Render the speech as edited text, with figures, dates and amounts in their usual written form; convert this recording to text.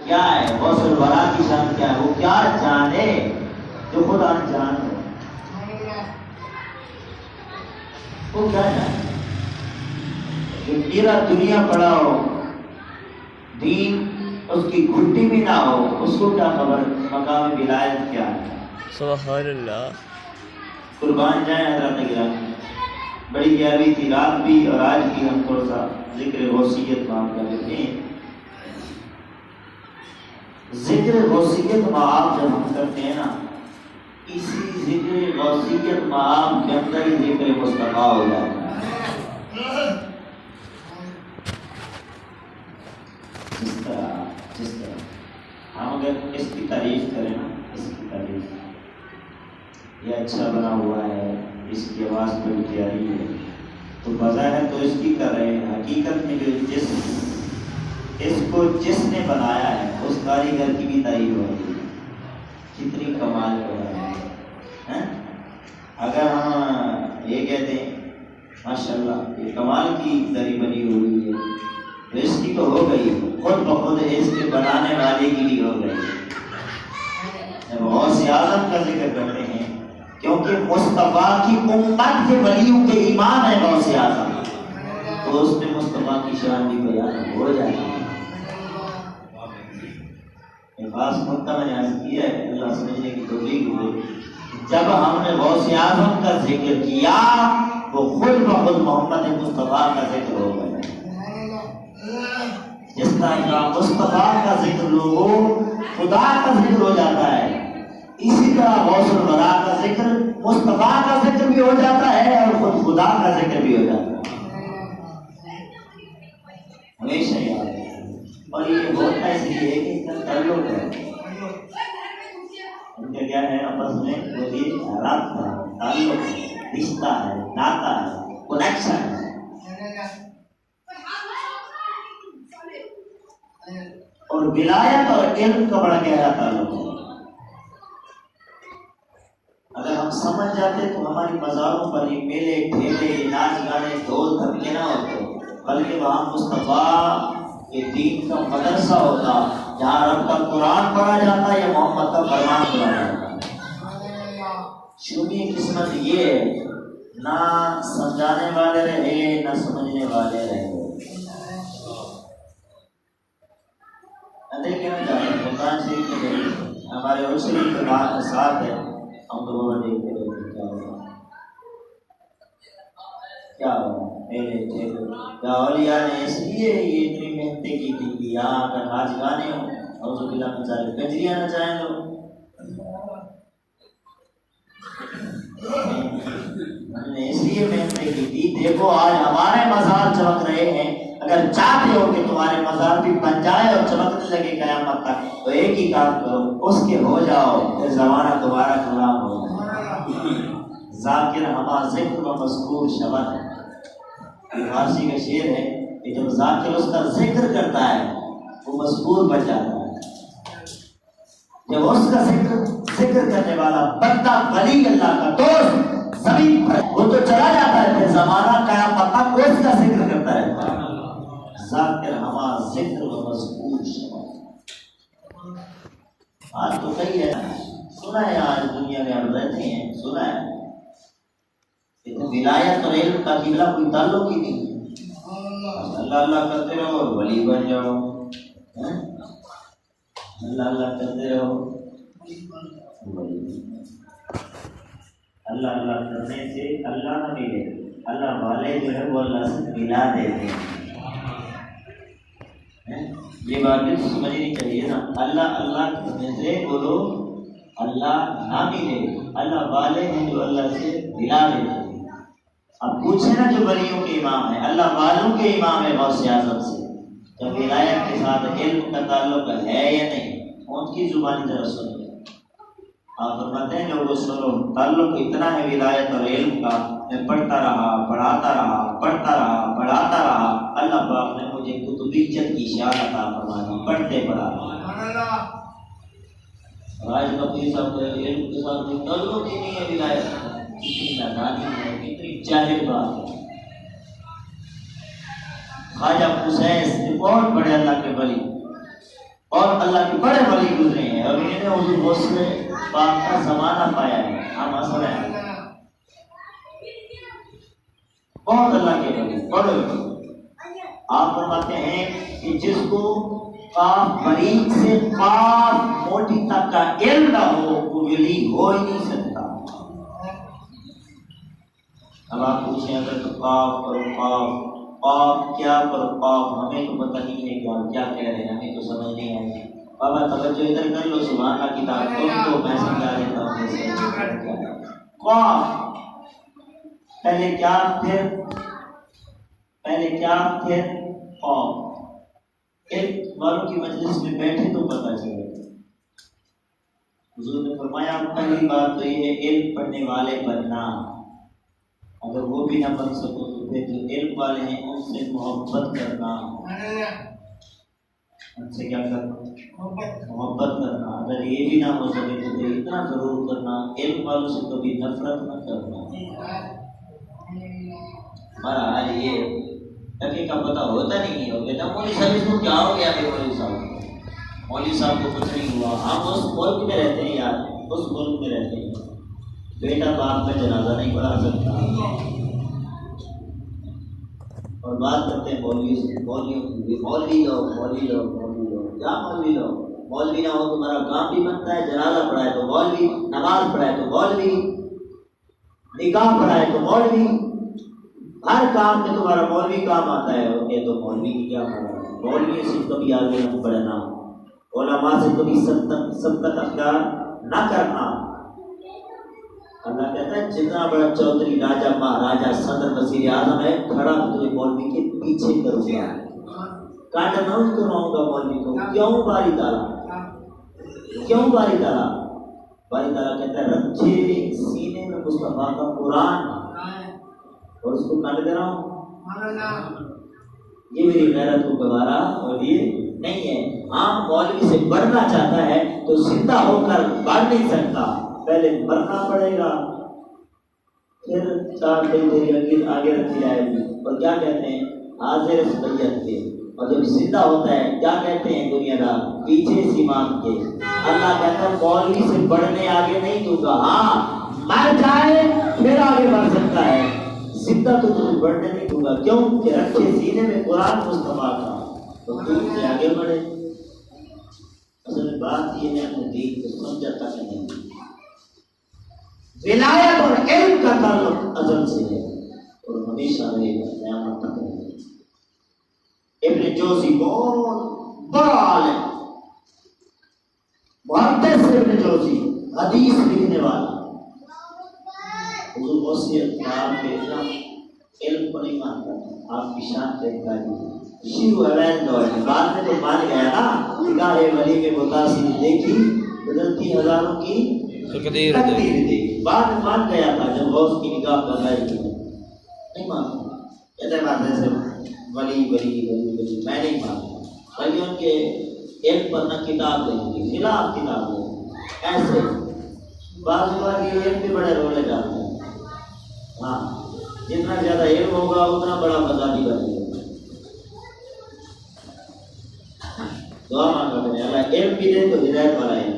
کیا ہے غوث الورا کی شان کیا ہے؟ وہ کیا جانے جو خود انجان ہو، وہ کیا جانے؟ جو میرا دنیا پڑا ہو، دین اس کی گھٹی بھی نہ ہو، اس کو کیا خبر مقام ولایت کیا ہے؟ سبحان اللہ. قربان جائیں حضرات گرامی. بڑی گہری تھی رات بھی اور آج بھی. ہم تھوڑا سا ذکر غوثیت معاف کر لیتے ہیں. ذکر غوثیت معاف جب ہم کرتے ہیں نا، اسی ذکر غوثیت معاف کے اندر ہی ذکر مصطفیٰ ہو جاتا ہے. جس طرح ہم اگر اس کی تعریف کریں نا، اس کی تعریف یہ اچھا بنا ہوا ہے، اس کی آواز بڑی پیاری ہے، تو بظاہر تو اس کی کر رہے ہیں، حقیقت میں جو اس کو جس نے بنایا ہے اس کاریگر کی بھی تعریف ہو رہی ہے. کتنی کمال ہو رہا ہے. اگر ہم یہ کہتے ہیں ماشاء اللہ یہ کمال کی دری بنی ہوئی ہے، تو اس کی تو ہو گئی، خود بخود اس کے بنانے والے کی بھی ہو گئی. جب غوث اعظم کا ذکر کرتے ہیں، کیونکہ مصطفیٰ کی امت کے ولیوں کے امام ہے غوث اعظم، تو اس میں مصطفیٰ کی شان بھی بیان ہو جاتی ہے. ایک خاص نقطہ میں نے عرض کیا ہے، اللہ سمجھنے کی توفیق دے. جب ہم نے غوث اعظم کا ذکر کیا وہ خود بخود محمد مصطفیٰ کا ذکر ہو گیا. جس طرح کا مصطفیٰ کا ذکر لوگوں خدا کا ذکر ہو جاتا ہے، اسی طرح غوث الورا کا ذکر مصطفیٰ کا ذکر بھی ہو جاتا ہے اور خود خدا کا ذکر بھی ہو جاتا ہے. ہمیشہ یاد ہے. اور یہ ہوتا اس لیے کہ اس کا تعلق ہے، ان کا کیا ہے آپس میں وہ بھی رابطہ ہے، تعلق ہے، رشتہ ہے، ناتا ہے، کنیکشن ہے. اور ولایت اور علم کا بڑا گہرا تعلق ہے. اگر ہم سمجھ جاتے تو ہماری مزاروں پر یہ میلے ٹھیلے، یہ ناچ گانے، ڈھول دھمکے نہ ہوتے، بلکہ وہاں مصطفیٰ کے دین کا مدرسہ ہوتا، جہاں رب کا قرآن پڑھا جاتا یا محمد کا فرمان پڑھا جاتا. شومی قسمت یہ ہے، نہ سمجھانے والے رہے نہ سمجھنے والے رہے. دیکھیں قرآن شریف میں ہمارے اور شریف کے ساتھ ہے، ہم تو بابا دیکھتے رہتے کیا ہوگا کیا ہوگا. کیا اولیاء نے اس لیے یہ اتنی محنتیں کی تھی کہ یہاں اگر ناچ گانے ہوں اور تو بلا مچارے کنجریاں نہ چاہیں لوگ. ہم نے اس لیے محنتیں کی تھی. دیکھو آج ہمارے مزار چمک رہے ہیں. اگر چاہتے ہو کہ تمہارے مزار بھی بن جائے اور چمکنے لگے قیامت تک، تو ایک ہی کام کرو، اس کے ہو جاؤ، پھر زمانہ تمہارا غلام ہو جائے. ذاکر ہما ذکر و مذکور شبن ہے. فارسی کا شعر ہے کہ جب ذاکر اس کا ذکر کرتا ہے وہ مذکور بن جاتا ہے. جب اس کا ذکر کرنے والا بندہ ولی اللہ کا دوست زمین پر وہ تو چلا جاتا ہے، پھر زمانہ قیامت تک اس کا ذکر کرتا ہے. ذاکر ہما ذکر و مذکور شبن. آج تو کئی ہے، سنا ہے آج دنیا میں ہم رہتے ہیں، سنا ہے ولایت اور علم کا قبلہ کوئی تعلق ہی نہیں. اللہ اللہ کرتے رہو اور ولی بن جاؤ، اللہ اللہ کرتے رہو ولی. اللہ اللہ کرنے سے اللہ نہ ملے، اللہ والے جو ہے وہ اللہ سے ملا دیتے ہیں. یہ بات بھی سمجھنی چاہیے نا. اللہ اللہ کرنے سے وہ لوگ اللہ نہ ملے، اللہ والے ہیں جو اللہ سے ملا دیتے ہیں. اب پوچھے نا جو ولیوں کے امام ہیں، اللہ والوں کے امام ہے غوث اعظم سے، جب ولایت کے ساتھ علم کا تعلق ہے یا نہیں، ان کی زبانی طرف سنو. آپ فرماتے ہیں لوگوں سنو، تعلق اتنا ہے ولایت اور علم کا، میں پڑھتا رہا پڑھاتا رہا پڑھتا رہا پڑھاتا رہا، اللہ پاک نے مجھے قطبیت کی شان عطا فرما دی، پڑھتے پڑھا. راج کپور صاحب کے علم کے ساتھ کوئی تعلق ہی نہیں ہے ولایت کا. کتنی نادانی ہے، کتنی جاہل بات ہے. خواجہ حسین بہت بڑے اللہ کے ولی، اور اللہ کے بڑے ولی گزرے ہیں اور انہوں نے حضور غوث پاک کا زمانہ پایا ہے. ہم اصل ہیں بہت اللہ کے ولی بڑے ولی. آپ فرماتے ہیں کہ جس کو قاف باریک سے قاف موٹی تک کا علم نہ ہو وہ ولی ہو ہی نہیں سکتا. اب آپ پوچھیں اگر تو قاف اور قاف کیا پر قاف ہمیں تو پتہ نہیں ہے کہ ہم کیا کہہ رہے ہیں, ہمیں تو سمجھ نہیں آئے. بابا توجہ ادھر کر لو, سبحان اللہ کتاب تم تو میں سمجھا دیتا ہوں. قاف پہلے کیا پھر قاف. ایک والوں کی مجلس میں بیٹھے تو پتہ چلے. حضور نے فرمایا پہلی بات تو یہ ہے علم پڑھنے والے بننا. اگر وہ بھی نہ بن سکو تو پھر جو علم والے ہیں ان سے محبت کرنا. ان سے کیا کرنا؟ محبت کرنا. اگر یہ بھی نہ ہو سکے تو پھر اتنا ضرور کرنا علم والوں سے کبھی نفرت نہ کرنا. ہمارا یہ تبھی کا پتہ ہوتا نہیں ہے. کہتا مولوی صاحب اس کو کیا ہو گیا؟ مولوی صاحب کو کچھ نہیں ہوا. ہم اس ملک میں رہتے ہیں یار, اس ملک میں رہتے ہیں. بیٹا باپ میں جنازہ نہیں پڑھا سکتا اور بات کرتے ہیں مولوی سے. مولوی لو کیا مولوی لو. مولوی نہ ہو تمہارا کام بھی بنتا ہے. جنازہ پڑھائے تو مولوی, نماز پڑھائے تو مولوی, نکاح پڑھائے تو مولوی, ہر کام میں تمہارا مولوی کام آتا ہے. یہ تو مولوی کی کیا پڑھا. مولوی سے کبھی آگے نہ بڑھنا, علماء سے کبھی سبقت اختیار نہ کرنا. اللہ کہتا ہے جتنا بڑا چودھری, راجا, مہاراجا, صدر, وزیر اعظم ہے, کھڑا تمہیں مولوی کے پیچھے کروں گا. کاٹا نہ کراؤں گا مولوی کو. کیوں باری تعالیٰ, کیوں باری تعالیٰ؟ باری تعالیٰ کہتا ہے رکھے سینے میں مصطفیٰ کا قرآن اور اس کو کاٹ کراؤں. یہ میری غیرت کو گوارا اور یہ نہیں ہے. عام مولوی سے بڑھنا چاہتا ہے تو زندہ ہو کر بڑھ نہیں سکتا. پہلے مرنا پڑے گا, پھر 4 دن تیری آگے رکھی جائے گی. اور کیا کہتے ہیں حاضر سبیت کے. اور جب زندہ ہوتا ہے کیا کہتے ہیں دنیا دار, پیچھے سیمان کے. اللہ کہتا ہے مولوی سے بڑھنے آگے نہیں دوں گا. ہاں مر جائے پھر آگے بڑھ سکتا ہے, زندہ تو تمہیں بڑھنے نہیں دوں گا. کیوں کہ رکھے سینے میں قرآن مصطفیٰ کا تو تم سے آگے بڑھے. اصل میں بات یہ ہے اپنے دین کو سمجھاتا کہ نہیں. ولایت اور علم کا تعلق ازل سے ہے اور ہمیشہ رہے گا, قیامت تک رہے گا. ابن جوزی بہت بڑا عالم, محدث ابن جوزی, حدیث لکھنے والا. حضور وصیت آپ کے اتنا علم کو نہیں مانتا تھا, آپ کی شان کا انکار نہیں. شیو اوین دور میں بعد میں تو مان گیا نا. نگاہ ولی میں متاثر دیکھی بدلتی ہزاروں کی تقدیر دیکھی. بعد میں مان گیا تھا جب غوث کی نگاہ پر لائی تھی. نہیں مانتا کہتے بات ایسے ولی میں نہیں مانتا. بلکہ ان کے علم پر نہ کتاب لکھی, خلاف کتاب لکھی. ایسے بعض کے علم بھی بڑے رولے جاتے ہیں. ہاں جتنا زیادہ علم ہوگا اتنا بڑا مذہبی بنے گا. دعا مانگا کریں اللہ علم بھی دے تو ہدایت والا علم.